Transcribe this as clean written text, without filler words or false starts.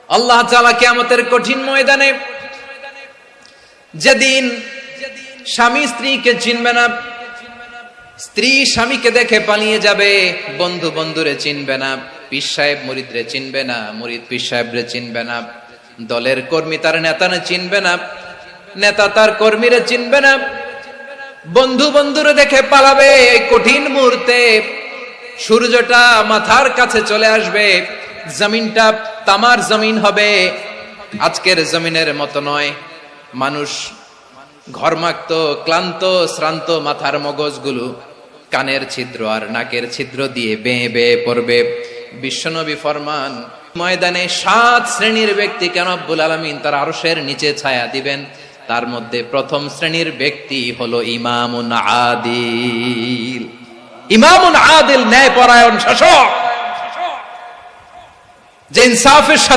আল্লাহ তাআলা কিয়ামতের কঠিন ময়দানে যেদিন স্বামী স্ত্রীকে চিনবে না, স্ত্রী স্বামীকে দেখে পালিয়ে যাবে, বন্ধু বন্ধুরে চিনবে না, পীর সাহেব মুরিদরে চিনবে না, মুরিদ পীর সাহেবরে চিনবে না, দলের কর্মী তার নেতারে চিনবে না, নেতা তার কর্মীরে চিনবে না, বন্ধু বন্ধুরে দেখে পালাবে। কঠিন মুহূর্তে সূর্যটা মাথার কাছে চলে আসবে, জমিনটা তামার জমিন হবে, আজকের জমিনের মতো নয়। মানুষ ঘর্মাক্ত, ক্লান্ত, শ্রান্ত মাথার মগজগুলো কানের ছিদ্র আর নাকের ছিদ্র দিয়ে বেয়ে বেয়ে পড়বে। বিশ্বনবী ফরমান, ময়দানে 7 শ্রেণীর ব্যক্তিকে রব্বুল আলামিন তার আরশের নিচে ছায়া দিবেন। তার মধ্যে প্রথম শ্রেণীর ব্যক্তি হলো ইমামুন আদিল। ইমামুন আদিল, ন্যায়পরায়ণ শাসক, যে ইনসাফের সাথে